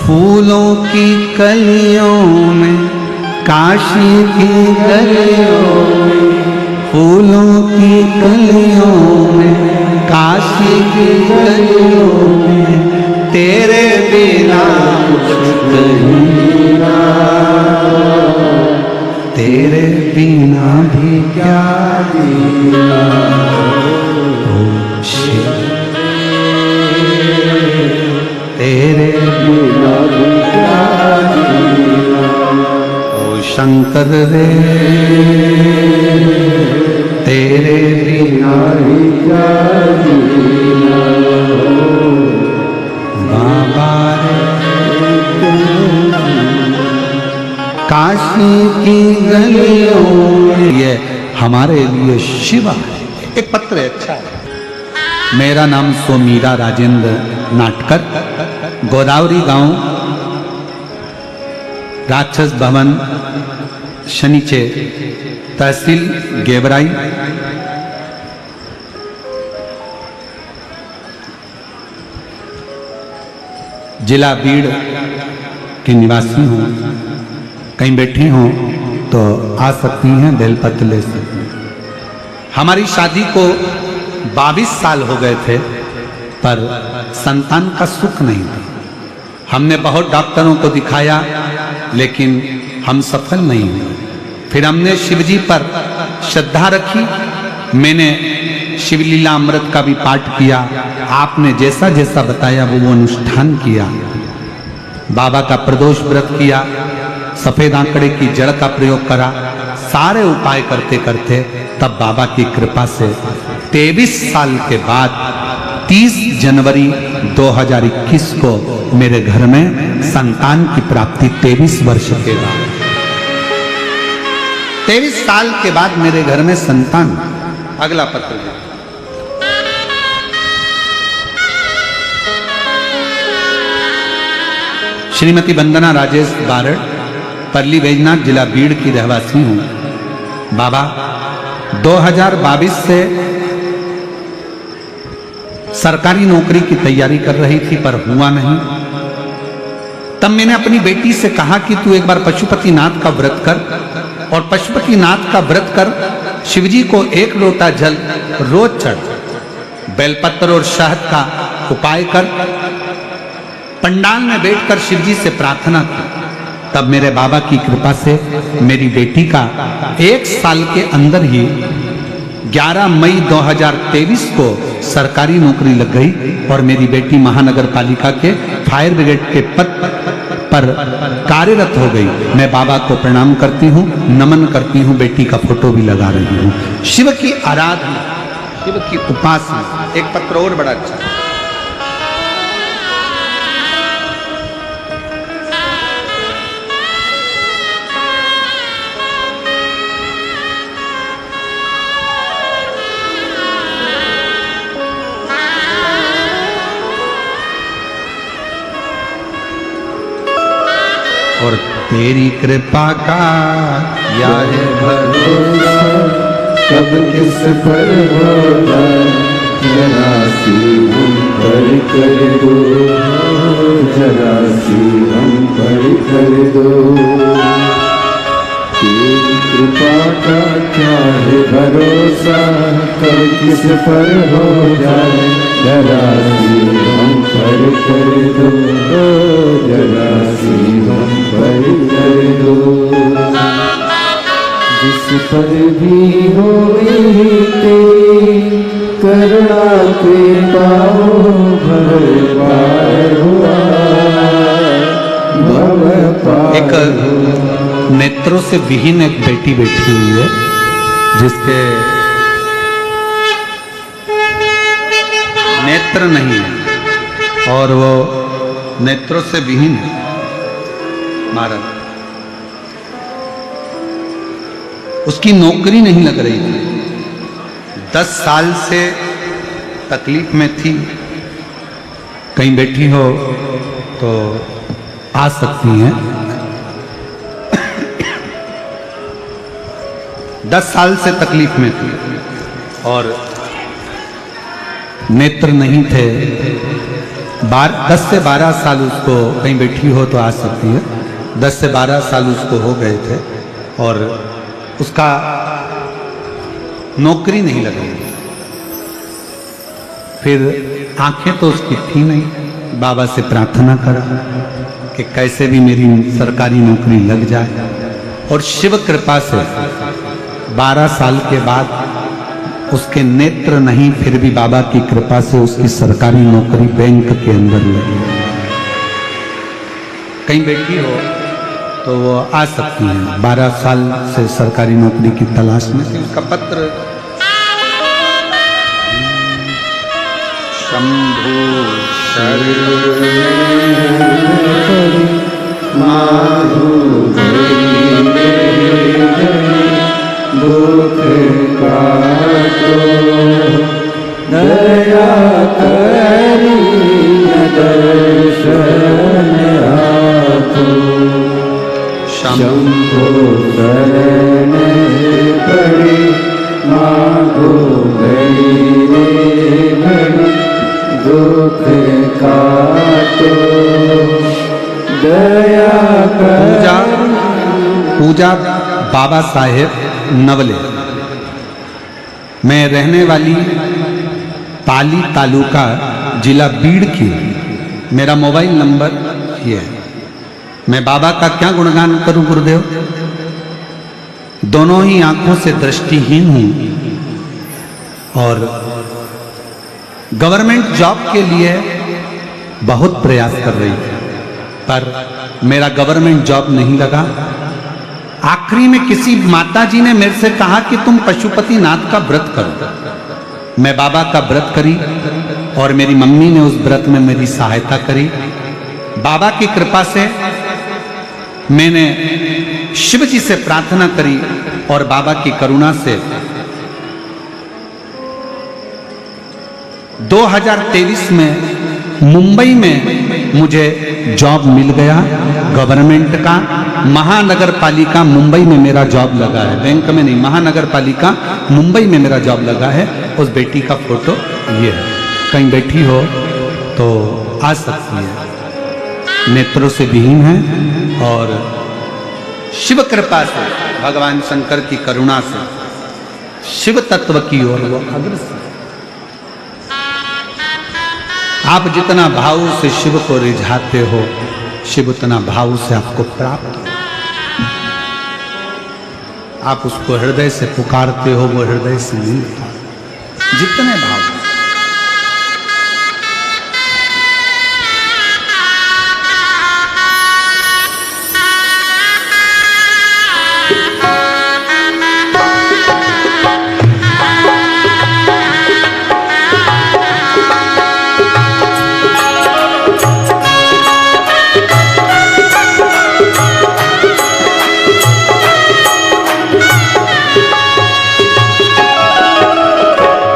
फूलों की कलियों में, काशी की गलियों में, फूलों की कलियों में, काशी की गलियों में, तेरे बिना कुछ कहीं ना, तेरे बिना भी क्या जीना। ओ शिव, तेरे बिना भी क्या जीना। ओ शंकर रे, तेरे बिना भी क्या जीना। बाबा रे, काशी की गलियों में, ये हमारे लिए शिवा है। एक पत्र है, अच्छा है। मेरा नाम सोमीरा राजेंद्र नाटकर, गोदावरी गांव, राक्षस भवन, शनिचे, तहसील गेवराई, जिला बीड़ की निवासी हूँ। कहीं बैठी हो तो आ सकती हैं, बेलपत्र ले सकती हैं। हमारी शादी को 22 साल हो गए थे, पर संतान का सुख नहीं था। हमने बहुत डॉक्टरों को दिखाया, लेकिन हम सफल नहीं हुए। फिर हमने शिवजी पर श्रद्धा रखी। मैंने शिवलीला अमृत का भी पाठ किया। आपने जैसा जैसा बताया वो अनुष्ठान किया। बाबा का प्रदोष व्रत किया, सफेद आंकड़े की जड़ का प्रयोग करा। सारे उपाय करते करते तब बाबा की कृपा से 23 साल के बाद 30 जनवरी 2021 को मेरे घर में संतान की प्राप्ति 23 वर्ष के बाद, 23 साल के बाद मेरे घर में संतान। अगला पत्र, श्रीमती वंदना राजेश बारड़, परली बैजनाथ, जिला बीड़ की रहवासी हूं। बाबा 2022 से सरकारी नौकरी की तैयारी कर रही थी, पर हुआ नहीं। तब मैंने अपनी बेटी से कहा कि तू एक बार पशुपतिनाथ का व्रत कर, और पशुपतिनाथ का व्रत कर, शिवजी को 1 लोटा जल रोज चढ़, बेलपत्र और शहद का उपाय कर, पंडाल में बैठकर शिवजी से प्रार्थना की। तब मेरे बाबा की कृपा से मेरी बेटी का 1 साल के अंदर ही 11 मई 2023 को सरकारी नौकरी लग गई, और मेरी बेटी महानगर पालिका के फायर ब्रिगेड के पद पर कार्यरत हो गई। मैं बाबा को प्रणाम करती हूँ, नमन करती हूँ, बेटी का फोटो भी लगा रही हूँ। शिव की आराधना, शिव की उपासना। एक पत्र और बड़ा अच्छा, और तेरी कृपा का क्या है भरोसा, कब किस पर हो जाए, जरा सी हम पर कर दो, जरा सी हम पर कर दो। तेरी कृपा का क्या है भरोसा, कब किस पर हो जाए, जरा सी हम पर कर दो, जरा सी हम पर कर दो। जिस पर भी होई तेरी करुणा कृपा भव पार हुआ, भव पार। एक नेत्रों से विहीन एक बेटी बैठी हुई है, जिसके नेत्र नहीं है, और वो नेत्रों से विहीन है। महाराज, उसकी नौकरी नहीं लग रही थी, 10 साल से तकलीफ में थी। कहीं बैठी हो तो आ सकती हैं। 10 साल से तकलीफ में थी और नेत्र नहीं थे, 10 से 12 साल उसको, कहीं बैठी हो तो आ सकती है, 10 से 12 साल उसको हो गए थे और उसका नौकरी नहीं लग रही। फिर आंखें तो उसकी थी नहीं, बाबा से प्रार्थना करा कि कैसे भी मेरी सरकारी नौकरी लग जाए, और शिव कृपा से 12 साल के बाद उसके नेत्र नहीं, फिर भी बाबा की कृपा से उसकी सरकारी नौकरी बैंक के अंदर लगी। कहीं बैठी हो तो वो आ सकती हैं। 12 साल से सरकारी नौकरी की तलाश में थी। उसका पत्र शंभु दुख काटो दया करी दर्शन आतो शंभो शरण पड़े मागो घड़ी दुख काटो दया पूजा बाबा साहेब नवले। मैं रहने वाली पाली तालुका जिला बीड़ की। मेरा मोबाइल नंबर ये है। मैं बाबा का क्या गुणगान करूं गुरुदेव? दोनों ही आंखों से दृष्टिहीन हूं और गवर्नमेंट जॉब के लिए बहुत प्रयास कर रही थी, पर मेरा गवर्नमेंट जॉब नहीं लगा। आखिरी में किसी माता जी ने मेरे से कहा कि तुम पशुपति नाथ का व्रत करो। मैं बाबा का व्रत करी और मेरी मम्मी ने उस व्रत में मेरी सहायता करी। बाबा की कृपा से मैंने शिव जी से प्रार्थना करी और बाबा की करुणा से 2023 में मुंबई में मुझे जॉब मिल गया गवर्नमेंट का। महानगर पालिका मुंबई में मेरा जॉब लगा है, बैंक में नहीं, महानगर पालिका मुंबई में मेरा जॉब लगा है। उस बेटी का फोटो ये है। कहीं बैठी हो तो आ सकती है। नेत्रों से विहीन है और शिव कृपा से, भगवान शंकर की करुणा से शिव तत्व की ओर वो अग्रसर। आप जितना भाव से शिव को रिझाते हो, शिव उतना भाव से आपको प्राप्त हो। आप उसको हृदय से पुकारते हो, वो हृदय से मिलता जितने भाव।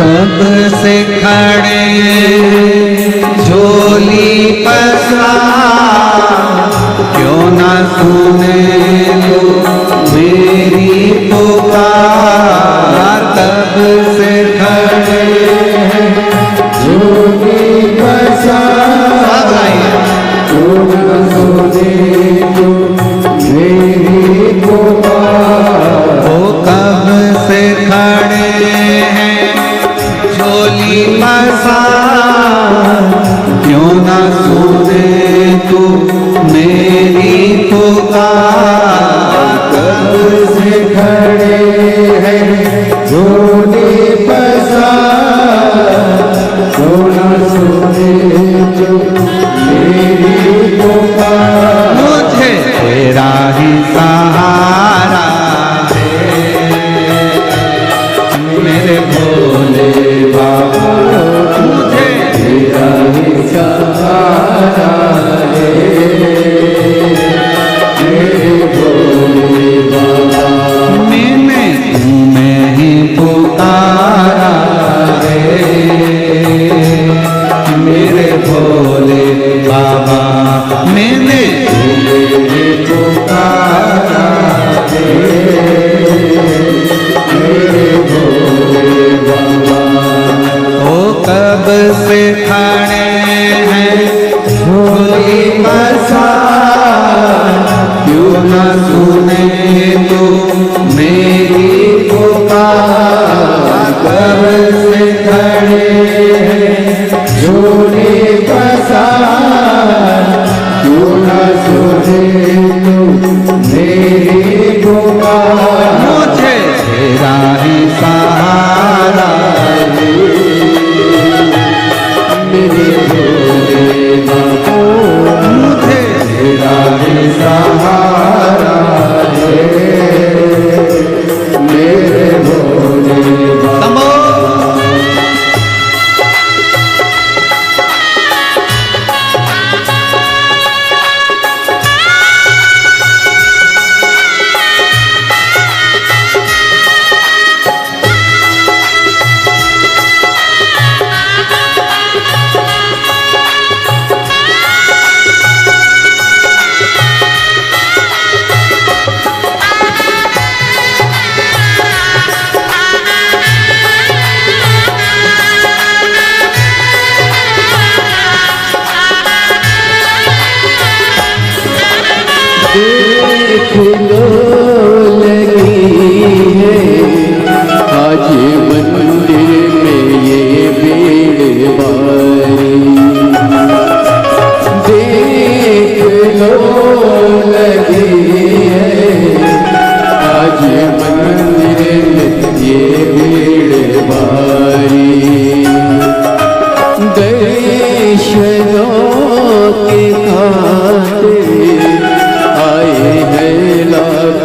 कब से खड़े झोली पसार, क्यों ना सुने लो मेरी पुकार। कब से खड़े झोली पसार, क्यों ना सुने लो मेरी पुकार। वो कब से खड़े झोली पसार, क्यों ना सुने तू मेरी पुकार। कब से खड़े हैं झोली पसार, क्यों ना सुने तू मेरी पुकार। मुझे तेरा ही सहारा मेरे भोले बाबा, मुझे तेरा ही सहारा है मेरे भोले बाबा। मैंने तुम्हें ही पुकारा है मेरे भोले बाबा। मैंने तुम्हें ही पुकारा है कब से खड़े हैं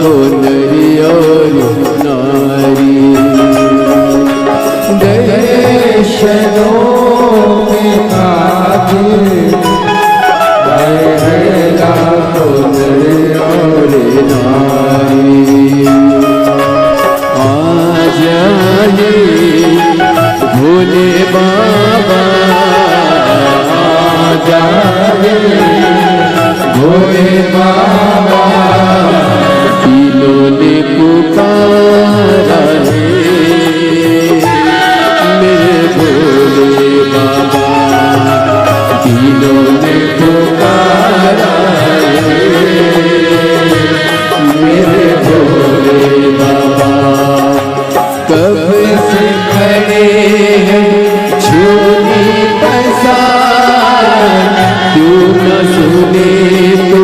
लाखों नरी और नारी। दर्शनों में काबिल है लाखों नरी और नारी। आ जाए भोले बाबा, आ जाए भोले बाबा, तीनों ने पुकारा है मेरे भोले बाबा, तीनों ने पुकारा है मेरे भोले बाबा। कब से खड़े हैं झोली पसार, क्यों न सुने तू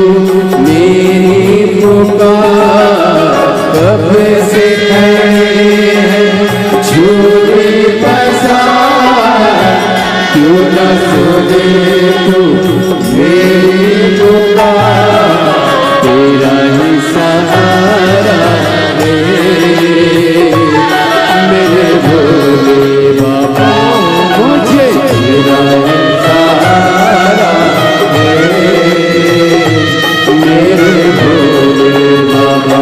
मेरी पुकार। कब से खड़े हैं झोली पसार, क्यों न सुने तू मेरी पुकार। तेरा ही सहारा है मेरे भोले बाबा, मुझे तेरा ही सहारा है मेरे भोले बाबा।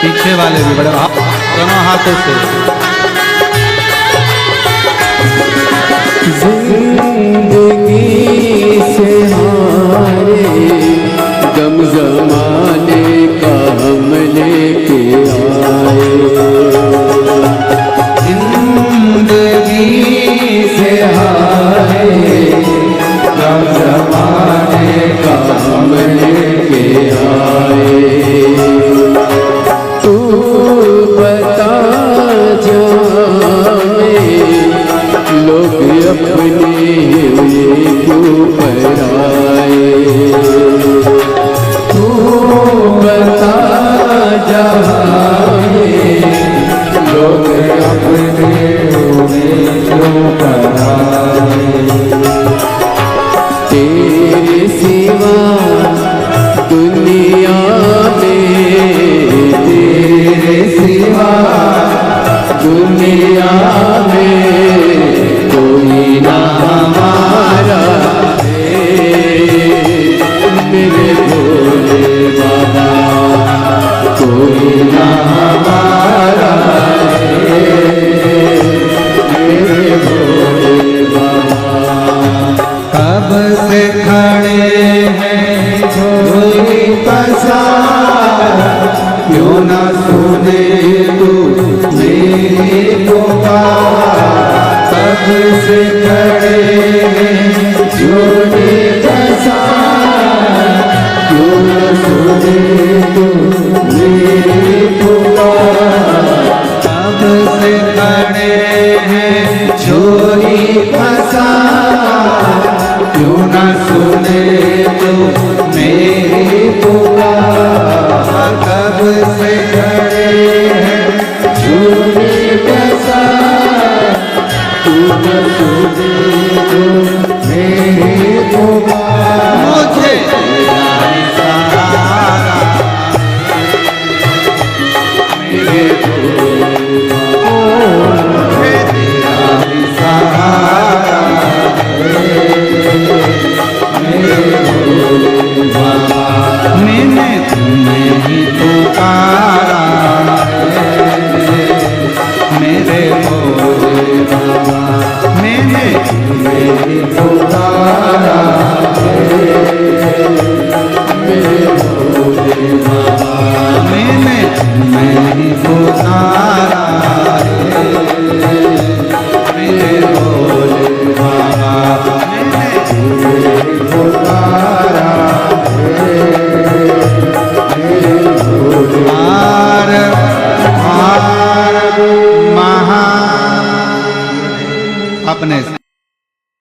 पीछे वाले भी बड़े दोनों हाथों से। जिंदगी से हारे गम जमाने का हम लेके आए। जिंदगी से हारे गम जमाने का हम लेके आए। तू बता जाए लोग अपने हुए क्यों पराए। तू बता जाए लोग अपने हुए क्यों पराए। तेरे सिवा दुनिया में, तेरे सिवा दुनिया में कोई ना हमारा है मेरे भोले बाबा, कोई ना हमारा है मेरे भोले बाबा। कब से खड़े हैं झोली पसार, क्यों ना सुने तू मेरी पुकार। अपने